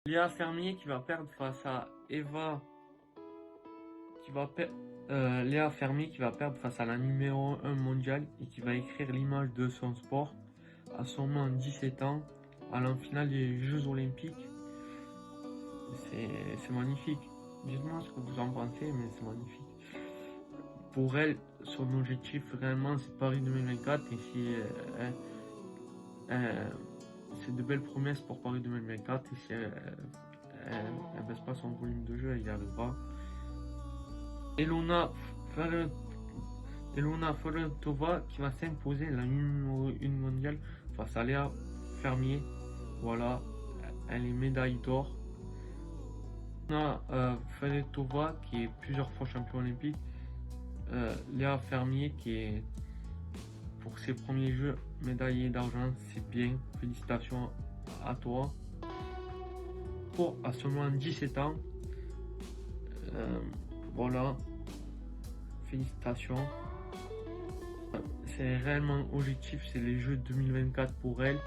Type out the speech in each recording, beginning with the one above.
Léa Fermier qui va perdre face à Eva. Léa Fermier qui va perdre face à la numéro 1 mondiale et qui va écrire l'image de son sport à seulement 17 ans, allant en finale des Jeux Olympiques. C'est magnifique. Dites-moi ce que vous en pensez, mais c'est magnifique. Pour elle, son objectif réellement c'est Paris 2024 et c'est de belles promesses pour Paris 2024 et si elle baisse pas son volume de jeu, elle y arrivera. Elona Ferrentova qui va s'imposer la numéro 1 mondiale face à Léa Fermier. Voilà, elle est médaille d'or. On a Ferrentova qui est plusieurs fois champion olympique. Léa Fermier qui est pour ses premiers jeux médaillée d'argent, c'est bien, félicitations à toi. Pour à seulement 17 ans, voilà, félicitations. C'est réellement objectif, c'est les Jeux 2024 pour elle.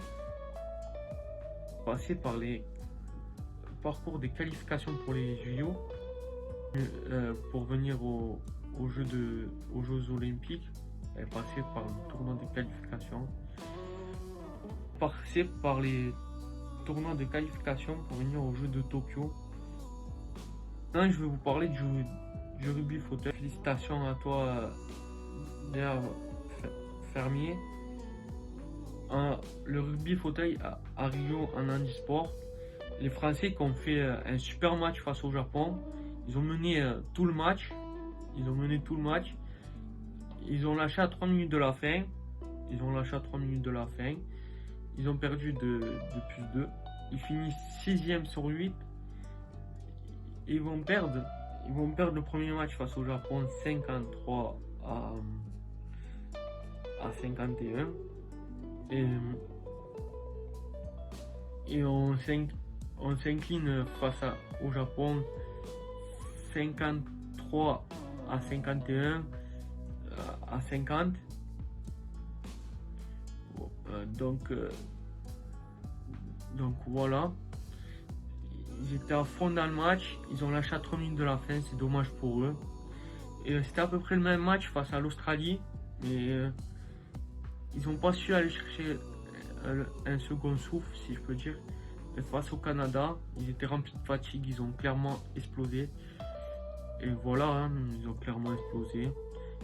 Passer par les parcours des qualifications pour les JO, pour venir aux Jeux Olympiques. Elle est passée par le tournoi de qualification. Passer par les tournois de qualification pour venir aux Jeux de Tokyo. Maintenant, je vais vous parler du rugby fauteuil. Félicitations à toi, Léa Fermier. Le rugby fauteuil à Rio en handisport. Les Français qui ont fait un super match face au Japon. Ils ont mené tout le match. Ils ont lâché à 3 minutes de la fin. Ils ont perdu de plus 2. Ils finissent 6e sur 8. Ils vont perdre le premier match face au Japon 53 à 51. Et on s'incline face au Japon 53 à 51 à 50. Donc voilà, ils étaient à fond dans le match, ils ont lâché à 3 minutes de la fin, c'est dommage pour eux. Et c'était à peu près le même match face à l'Australie, mais ils n'ont pas su aller chercher un second souffle, si je peux dire. Et face au Canada, ils étaient remplis de fatigue, ils ont clairement explosé. Et voilà, hein, ils ont clairement explosé.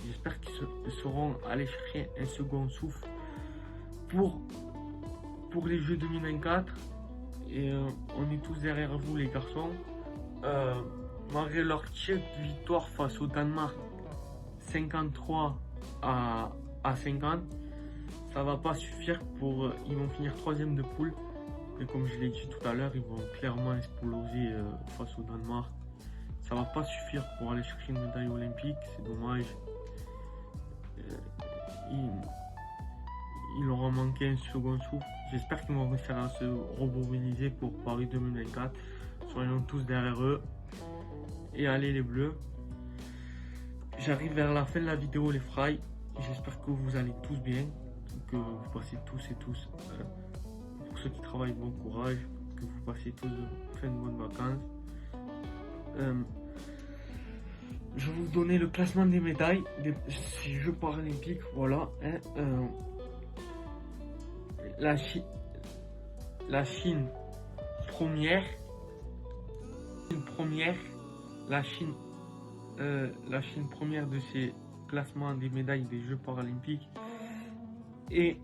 J'espère qu'ils sauront aller chercher un second souffle pour les Jeux 2024. Et on est tous derrière vous, les garçons. Malgré leur petite victoire face au Danemark 53 à 50, ça va pas suffire pour. Ils vont finir 3e de poule. Et comme je l'ai dit tout à l'heure, ils vont clairement exploser face au Danemark. Ça va pas suffire pour aller chercher une médaille olympique, c'est dommage. Il leur a manqué un second souffle. J'espère qu'ils vont réussir à se remobiliser pour Paris 2024. Soyons tous derrière eux. Et allez les Bleus. J'arrive vers la fin de la vidéo les fry. J'espère que vous allez tous bien. Que vous passez tous et tous. Pour ceux qui travaillent, bon courage. Que vous passez tous plein de bonnes vacances. Je vais vous donner le classement des médailles des Jeux paralympiques. Voilà. La Chine première. La Chine première de ces classements des médailles des Jeux paralympiques. Et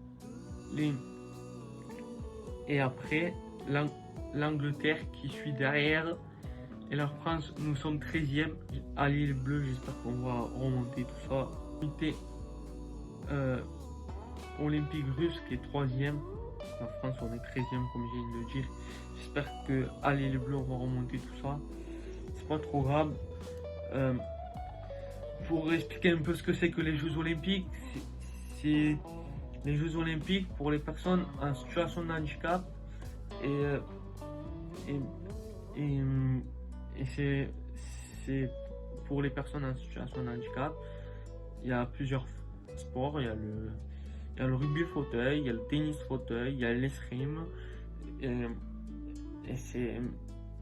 après l'Angleterre qui suit derrière. Et la France, nous sommes 13e. Allez les Bleus, j'espère qu'on va remonter tout ça. Comité olympique russe qui est 3e. La France, on est 13e comme je viens de le dire. J'espère que allez les Bleus, on va remonter tout ça. C'est pas trop grave. Pour expliquer un peu ce que c'est que les Jeux Olympiques, c'est les Jeux Olympiques pour les personnes en situation de handicap. Et c'est pour les personnes en situation de handicap. Il y a plusieurs sports. Il y a le rugby fauteuil, il y a le tennis fauteuil, il y a l'escrime. Et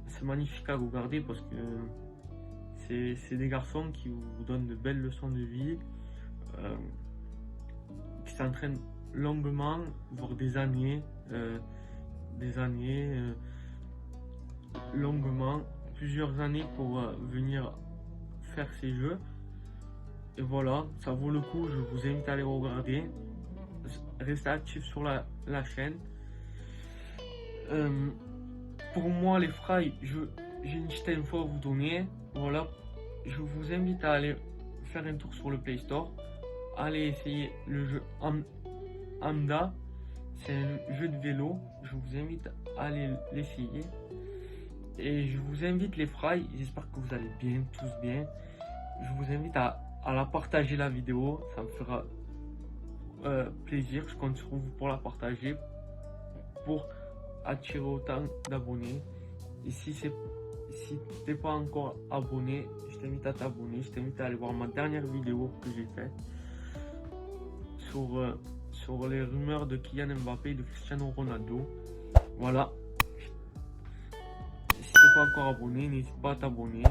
c'est magnifique à regarder parce que c'est des garçons qui vous donnent de belles leçons de vie, qui s'entraînent longuement, voire des années, longuement, plusieurs années pour venir faire ces jeux. Et voilà, ça vaut le coup, je vous invite à les regarder. Restez actifs sur la chaîne. Pour moi, les fry, j'ai une petite info à vous donner. Voilà, je vous invite à aller faire un tour sur le Play Store. Allez essayer le jeu Amda. C'est un jeu de vélo. Je vous invite à aller l'essayer. Et je vous invite les fry, j'espère que vous allez bien, tous bien. Je vous invite à la partager la vidéo, ça me fera plaisir. Je compte sur vous pour la partager, pour attirer autant d'abonnés. Et si t'es pas encore abonné, je t'invite à t'abonner. Je t'invite à aller voir ma dernière vidéo que j'ai faite sur les rumeurs de Kylian Mbappé et de Cristiano Ronaldo. Voilà. Si t'es pas encore abonné, n'hésite pas à t'abonner.